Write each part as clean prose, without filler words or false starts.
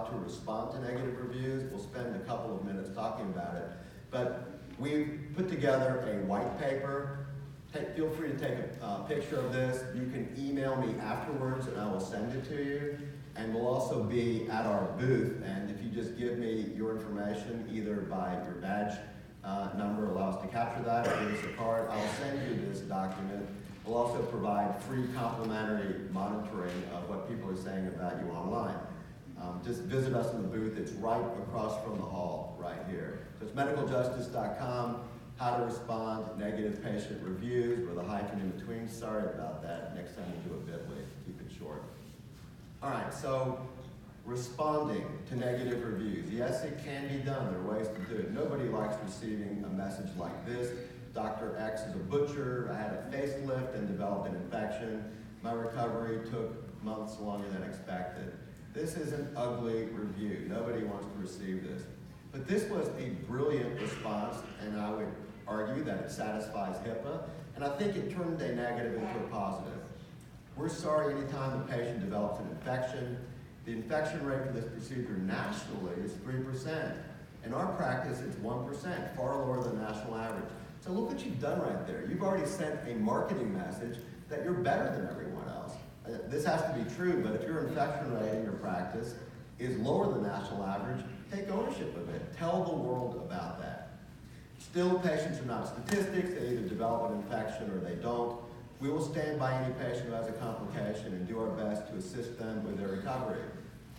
how to respond to negative reviews. We'll spend a couple of minutes talking about it. But we put together a white paper. Feel free to take a picture of this. You can email me afterwards and I will send it to you. And we'll also be at our booth, and if you just give me your information, either by your badge number, allow us to capture that, or give us a card, I'll send you this document. We'll also provide free complimentary monitoring of what people are saying about you online. Just visit us in the booth. It's right across from the hall, right here. So it's medicaljustice.com, how to respond, negative patient reviews, with a hyphen in between. Sorry about that. Next time we'll do a bit.ly. Keep it short. All right, so responding to negative reviews. Yes, it can be done. There are ways to do it. Nobody likes receiving a message like this. Dr. X is a butcher. I had a facelift and developed an infection. My recovery took months longer than expected. This is an ugly review. Nobody wants to receive this. But this was a brilliant response, and I would argue that it satisfies HIPAA, and I think it turned a negative into a positive. We're sorry anytime the patient develops an infection. The infection rate for this procedure nationally is 3%. In our practice, it's 1%, far lower than the national average. So look what you've done right there. You've already sent a marketing message that you're better than everyone else. This has to be true, but if your infection rate in your practice is lower than national average, take ownership of it. Tell the world about that. Still, patients are not statistics. They either develop an infection or they don't. We will stand by any patient who has a complication and do our best to assist them with their recovery.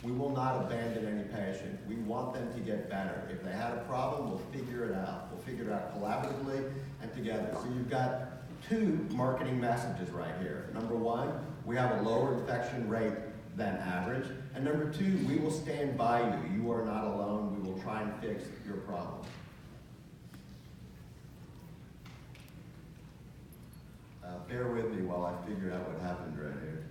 We will not abandon any patient. We want them to get better. If they had a problem, we'll figure it out. We'll figure it out collaboratively and together. So you've got two marketing messages right here. Number one, we have a lower infection rate than average. And number two, we will stand by you. You are not alone. We will try and fix your problem. Bear with me while I figure out what happened right here.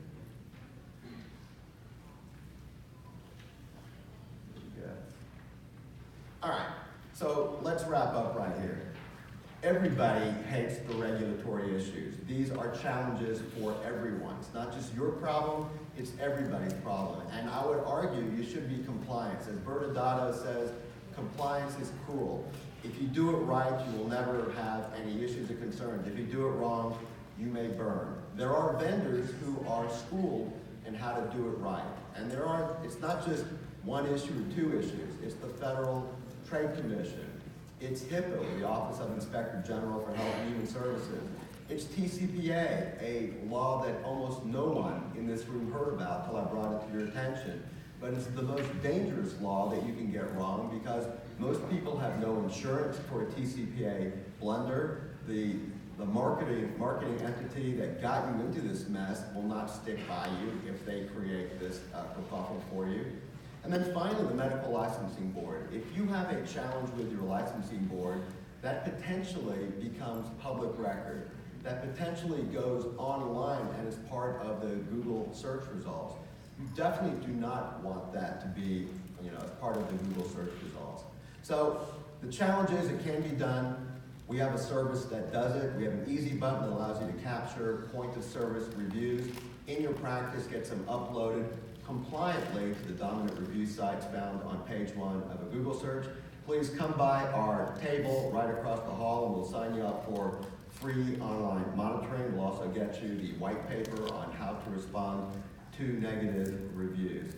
Yeah. All right, so let's wrap up right here. Everybody hates the regulatory issues. These are challenges for everyone. It's not just your problem, it's everybody's problem. And I would argue you should be compliant. As ByrdAdatto says, compliance is cruel. If you do it right, you will never have any issues or concerns. If you do it wrong, you may burn. There are vendors who are schooled in how to do it right. And it's not just one issue or two issues. It's the Federal Trade Commission. It's HIPAA, the Office of Inspector General for Health and Human Services. It's TCPA, a law that almost no one in this room heard about until I brought it to your attention. But it's the most dangerous law that you can get wrong because most people have no insurance for a TCPA blunder. The marketing entity that got you into this mess will not stick by you if they create this kerfuffle for you. And then finally, the Medical Licensing Board. If you have a challenge with your licensing board, that potentially becomes public record. That potentially goes online and is part of the Google search results. You definitely do not want that to be, as part of the Google search results. So the challenge is it can be done. We have a service that does it. We have an easy button that allows you to capture point of service reviews in your practice, get them uploaded compliantly to the dominant review sites found on page 1 of a Google search. Please come by our table right across the hall and we'll sign you up for free online monitoring. We'll also get you the white paper on how to respond to negative reviews.